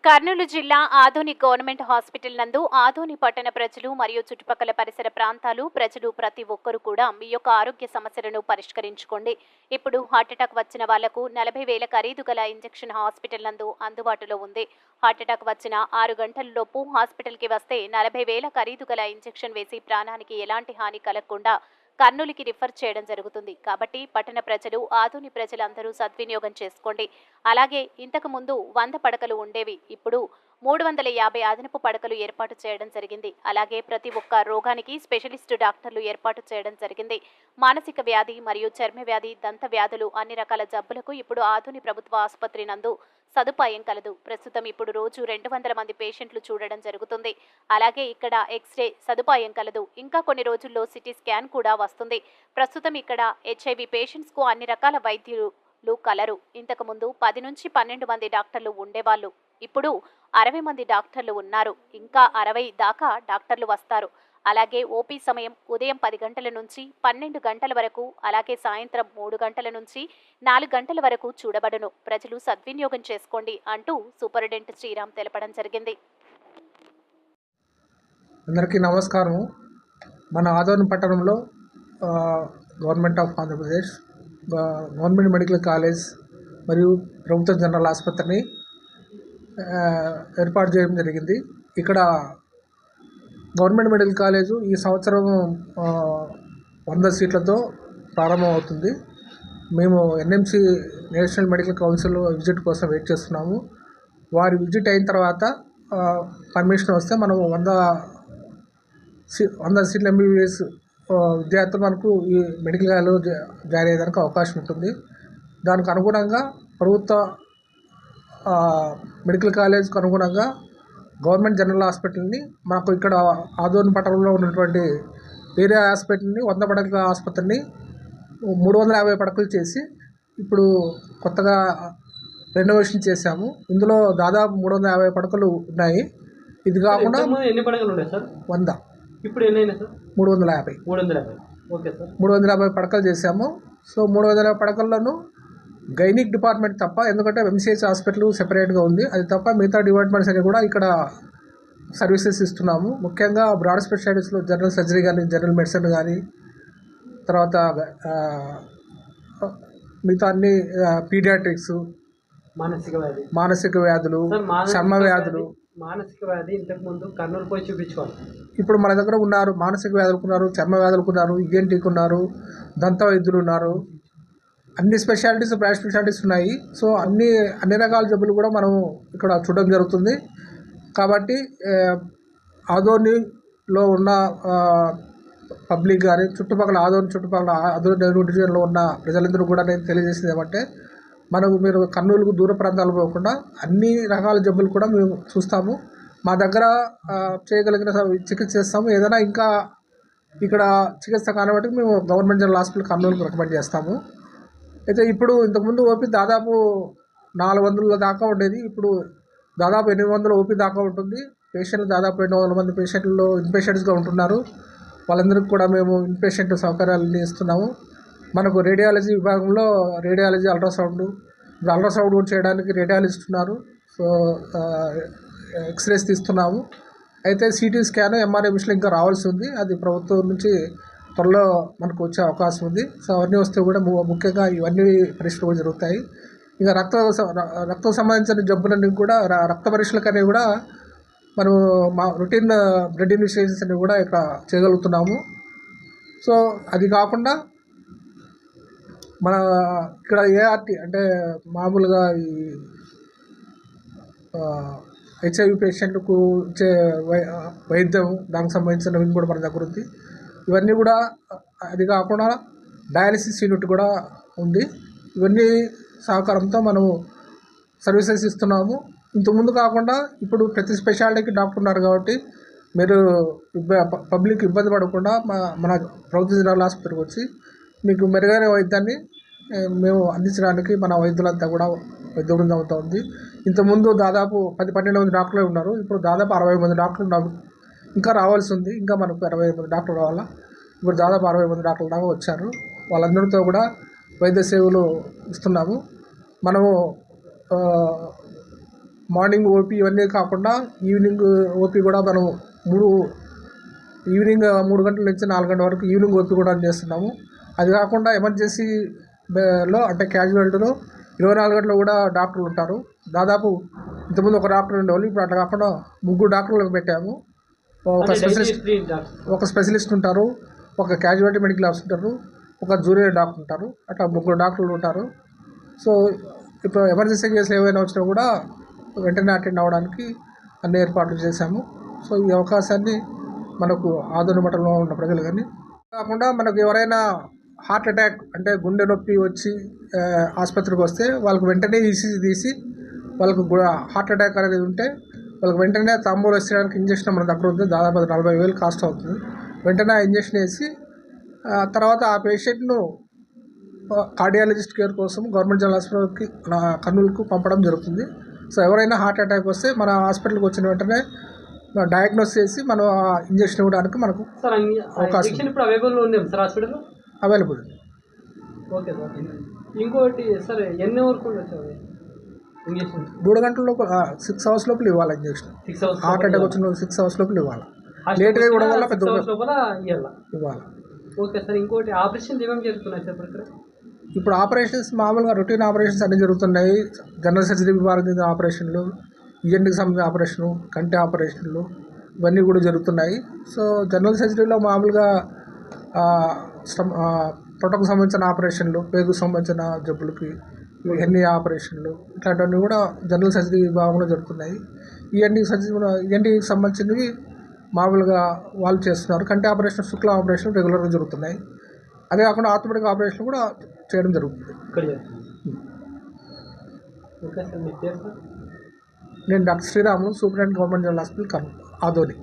కర్నూలు జిల్లా Adoni government hospital నందు ఆదోని పట్టణ ప్రజలు మరియు చుట్టుపక్కల పరిసర ప్రాంతాలు ప్రజలు ప్రతి ఒక్కరూ కూడా మీ యొక్క ఆరోగ్య సమస్యలను పరిష్కరించుకోండి. ఇప్పుడు హార్ట్అటాక్ వచ్చిన వాళ్లకు 40,000 ఖరీదు గల ఇంజెక్షన్ హాస్పిటల్ నందు అందుబాటులో ఉంది. హార్ట్అటాక్ వచ్చిన 6 గంటలలోపు హాస్పిటల్కి వస్తే 40,000 ఖరీదు గల ఇంజెక్షన్ వేసి ప్రాణానికి ఎలాంటి హాని కలగకుండా కర్నూలుకి రిఫర్ చేయడం జరుగుతుంది. కాబట్టి పట్టణ ప్రజలు ఆదోని ప్రజలందరూ సద్వినియోగం చేసుకోండి. అలాగే ఇంతకు ముందు 100 పడకలు ఉండేవి. ఇప్పుడు 350 అదనపు పడకలు ఏర్పాటు చేయడం జరిగింది. అలాగే ప్రతి ఒక్క రోగానికి స్పెషలిస్ట్ డాక్టర్లు ఏర్పాటు చేయడం జరిగింది. మానసిక వ్యాధి మరియు చర్మ వ్యాధి, దంత వ్యాధులు అన్ని రకాల జబ్బులకు ఇప్పుడు ఆదోని ప్రభుత్వ ఆసుపత్రి నందు సదుపాయం కలదు. ప్రస్తుతం ఇప్పుడు రోజు 200 మంది పేషెంట్లు చూడడం జరుగుతుంది. అలాగే ఇక్కడ ఎక్స్రే సదుపాయం కలదు. ఇంకా కొన్ని రోజుల్లో సిటీ స్కాన్ కూడా వస్తుంది. ప్రస్తుతం ఇక్కడ HIV పేషెంట్స్ కు అన్ని రకాల వైద్యులు కలరు. ఇంతకు ముందు 10 నుంచి 12 మంది డాక్టర్లు ఉండేవాళ్ళు. ఇప్పుడు 60 మంది డాక్టర్లు ఉన్నారు. ఇంకా 60 దాకా డాక్టర్లు వస్తారు. అలాగే ఓపీ సమయం ఉదయం 10 గంటల నుంచి 12 గంటల వరకు, అలాగే సాయంత్రం 3 గంటల నుంచి 4 గంటల వరకు చూడబడును. ప్రజలు సద్వినియోగం చేసుకోండి అంటూ సూపరింటెండెంట్ శ్రీరామ్ తెలపడం జరిగింది. అందరికీ నమస్కారం. మన ఆదోని పట్టణంలో government of Andhra Pradesh government medical college మరియు ప్రభుత్వ జనరల్ ఆసుపత్రిని ఏర్పాటు చేయడం జరిగింది. ఇక్కడ గవర్నమెంట్ మెడికల్ కాలేజు ఈ సంవత్సరం 100 సీట్లతో ప్రారంభమవుతుంది. మేము NMC national medical council visit కోసం వెయిట్ చేస్తున్నాము. వారి విజిట్ అయిన తర్వాత పర్మిషన్ వస్తే మనం 100 సీట్ల MBBS విద్యార్థులు మనకు ఈ మెడికల్ కాలేజ్లో జాయిన్ అయ్యేదానికి అవకాశం ఉంటుంది. దానికి అనుగుణంగా ప్రభుత్వ మెడికల్ కాలేజ్కి అనుగుణంగా గవర్నమెంట్ జనరల్ హాస్పిటల్ని మాకు ఇక్కడ ఆదోని పట్టణంలో ఉన్నటువంటి వేరే హాస్పిటల్ని 100 పడకల ఆసుపత్రిని 350 పడకలు చేసి ఇప్పుడు కొత్తగా రెనోవేషన్ చేశాము. ఇందులో దాదాపు 350 పడకలు ఉన్నాయి. ఇది కాకుండా ఎన్ని పడకలు ఉన్నాయి సార్? 100. ఇప్పుడు ఎన్ని అయినా సార్? 350. Okay sir. 350 పడకలు చేశాము. సో 350 పడకల్లోనూ గైనిక్ డిపార్ట్మెంట్ తప్ప, ఎందుకంటే MCH హాస్పిటల్ సెపరేట్గా ఉంది, అది తప్ప మిగతా డిపార్ట్మెంట్స్ అన్ని కూడా ఇక్కడ సర్వీసెస్ ఇస్తున్నాము. ముఖ్యంగా బ్రాడ్ స్పెషాలిటీస్లో జనరల్ సర్జరీ కానీ, జనరల్ మెడిసిన్ కానీ, తర్వాత మిగతా అన్ని పీడియాట్రిక్స్, మానసిక వ్యాధులు, చర్మ వ్యాధులు. మానసిక వ్యాధి ఇంతకుముందు కర్నూలు పోయి చూపించుకోవాలి. ఇప్పుడు మన దగ్గర ఉన్నారు. మానసిక వ్యాధులకు ఉన్నారు, చర్మ వ్యాధులకు ఉన్నారు, ENTకి ఉన్నారు, దంత వైద్యులు ఉన్నారు. అన్ని స్పెషాలిటీస్, బ్రాడ్ స్పెషాలిటీస్ ఉన్నాయి. సో అన్ని రకాల జబ్బులు కూడా మనం ఇక్కడ చూడడం జరుగుతుంది. కాబట్టి ఆదోనిలో ఉన్న పబ్లిక్ కానీ, చుట్టుపక్కల ఆదోని డివిజన్లో ఉన్న ప్రజలందరూ కూడా నేను తెలియజేసింది ఏమంటే, మీరు కర్నూలుకు దూర ప్రాంతాలు పోకుండా అన్ని రకాల జబ్బులు కూడా మేము చూస్తాము. మా దగ్గర చేయగలిగిన చికిత్స చేస్తాము. ఏదైనా ఇంకా ఇక్కడ చికిత్స కానిబట్టి మేము గవర్నమెంట్ జనరల్ హాస్పిటల్ కర్నూలుకు రికమెండ్ చేస్తాము. అయితే ఇప్పుడు ఇంతకుముందు ఓపీ దాదాపు 400 దాకా ఉండేది. ఇప్పుడు దాదాపు 800 ఓపీ దాకా ఉంటుంది. పేషెంట్లు దాదాపు 200 మంది పేషెంట్లు ఇన్పేషెంట్స్గా ఉంటున్నారు. వాళ్ళందరికీ కూడా మేము ఇన్పేషెంట్ సౌకర్యాలు ఇస్తున్నాము. మనకు రేడియాలజీ విభాగంలో రేడియాలజీ, అల్ట్రాసౌండ్ చేయడానికి రేడియాలజిస్ట్ ఉన్నారు. సో ఎక్స్రేస్ తీస్తున్నాము. అయితే CT స్కాన్, MRI మిషన్లు ఇంకా రావాల్సి ఉంది. అది ప్రభుత్వం నుంచి త్వరలో మనకు వచ్చే అవకాశం ఉంది. సో అవన్నీ వస్తే కూడా ముఖ్యంగా ఇవన్నీ పరీక్షలు కూడా జరుగుతాయి. ఇక రక్తం సంబంధించిన జబ్బులన్నీ కూడా రక్త పరీక్షలకు అనేవి కూడా మనం రొటీన్ బ్లడ్ ఇన్వెస్టిగేషన్స్ అనేవి కూడా ఇక్కడ చేయగలుగుతున్నాము. సో అది కాకుండా మన ఇక్కడ ART అంటే మామూలుగా ఈ HIV పేషెంట్లకు ఇచ్చే వైద్యం, దానికి సంబంధించినవి కూడా మన దగ్గర ఉంది. ఇవన్నీ కూడా, అది కాకుండా డయాలసిస్ యూనిట్ కూడా ఉంది. ఇవన్నీ సహకారంతో మనము సర్వీసెస్ ఇస్తున్నాము. ఇంతకుముందు కాకుండా ఇప్పుడు ప్రతి స్పెషాలిటీకి డాక్టర్ ఉన్నారు. కాబట్టి మీరు పబ్లిక్ ఇబ్బంది పడకుండా మన ప్రభుత్వ జనరల్ ఆసుపత్రికి వచ్చి మీకు మెరుగైన వైద్యాన్ని మేము అందించడానికి మన వైద్యులంతా కూడా వైద్య బృందం అవుతా ఉంది. ఇంతకుముందు దాదాపు 10-12 మంది డాక్టర్లే ఉన్నారు. ఇప్పుడు దాదాపు 60 మంది డాక్టర్లు ఉన్నారు. ఇంకా రావాల్సి ఉంది. ఇంకా మనకు 20 మంది డాక్టర్లు రావాలా. ఇప్పుడు దాదాపు 60 మంది డాక్టర్లు దాకా వచ్చారు. వాళ్ళందరితో కూడా వైద్య సేవలు ఇస్తున్నాము. మనము మార్నింగ్ ఓపీ ఇవన్నీ కాకుండా ఈవినింగ్ ఓపీ కూడా మనం ఈవినింగ్ 3 గంటల నుంచి 4 గంటల వరకు ఈవినింగ్ ఓపీ కూడా చేస్తున్నాము. అది కాకుండా ఎమర్జెన్సీలో అంటే క్యాజువాలిటీలో 24 గంటలు కూడా డాక్టర్లు ఉంటారు. దాదాపు ఇంతకుముందు ఒక డాక్టర్ ఉండేవాళ్ళు, ఇప్పుడు అట్లా కాకుండా 3 డాక్టర్లు పెట్టాము. ఒక స్పెషలిస్ట్ ఉంటారు, ఒక క్యాజువాలిటీ మెడికల్ ఆఫీసర్ ఉంటారు, ఒక జూనియర్ డాక్టర్ ఉంటారు, అట్లా 3 డాక్టర్లు ఉంటారు. సో ఇప్పుడు ఎమర్జెన్సీ కేసులు ఏవైనా వచ్చినా కూడా వెంటనే అటెండ్ అవ్వడానికి అన్ని ఏర్పాట్లు చేశాము. సో ఈ అవకాశాన్ని మనకు ఆదోని మండలంలో ఉన్న ప్రజలు కానీ కాకుండా మనకు ఎవరైనా హార్ట్ అటాక్ అంటే గుండె నొప్పి వచ్చి ఆసుపత్రికి వస్తే వాళ్ళకు వెంటనే ఈసీజీ తీసి వాళ్ళకు హార్ట్ అటాక్ అనేది ఉంటే వాళ్ళకి వెంటనే థ్రాంబోలిసిస్ చేయడానికి ఇంజక్షన్ మన దగ్గర ఉంది. దాదాపు 40,000 కాస్ట్ అవుతుంది. వెంటనే ఆ ఇంజక్షన్ వేసి తర్వాత ఆ పేషెంట్ను కార్డియాలజిస్ట్ కేర్ కోసం గవర్నమెంట్ జనరల్ హాస్పిటల్కి కర్నూలుకు పంపడం జరుగుతుంది. సో ఎవరైనా హార్ట్ అటాక్ వస్తే మన హాస్పిటల్కి వచ్చిన వెంటనే డయాగ్నోస్ చేసి మనం ఇంజక్షన్ ఇవ్వడానికి మనకు అవకాశం ఇప్పుడు అవైలబుల్ ఉంది sir hospital available. Okay sir. ఇంకోటి సార్ ఎన్ని వరకు ఉండొచ్చు ఇంజక్షన్? 3 గంటల లోపల 6 అవర్స్ లోపల ఇవ్వాలి ఇంజక్షన్. హార్ట్ అటాక్ వచ్చిన 6 అవర్స్ లోపల ఇవ్వాలి. లేట్గా ఇవ్వడం వల్ల పెద్ద ఇవ్వాలి. Okay sir. ఇంకోటి ఆపరేషన్ ఏమేమి జరుగుతున్నాయి సార్ ఇక్కడ? ఇప్పుడు ఆపరేషన్స్ మామూలుగా రొటీన్ ఆపరేషన్స్ అన్నీ జరుగుతున్నాయి. జనరల్ సర్జరీ విభాగం చెందిన ఆపరేషన్లు, ఈఎన్టీకి సంబంధించిన ఆపరేషన్లు, కంటి ఆపరేషన్లు ఇవన్నీ కూడా జరుగుతున్నాయి. సో జనరల్ సర్జరీలో మామూలుగా పొట్టకు సంబంధించిన ఆపరేషన్లు, పేగుకు సంబంధించిన జబ్బులకి ఎన్ని ఆపరేషన్లు ఇట్లాంటివన్నీ కూడా జనరల్ సర్జరీ విభాగంలో జరుగుతున్నాయి. ఈఎన్టీకి సంబంధించినవి మామూలుగా వాళ్ళు చేస్తున్నారు. కంటి ఆపరేషన్, శుక్ల ఆపరేషన్ రెగ్యులర్గా జరుగుతున్నాయి. అదే కాకుండా ఆర్థోపెడిక్ ఆపరేషన్ కూడా చేయడం జరుగుతుంది. నేను doctor Sriramulu, superintendent government general hospital Adoni.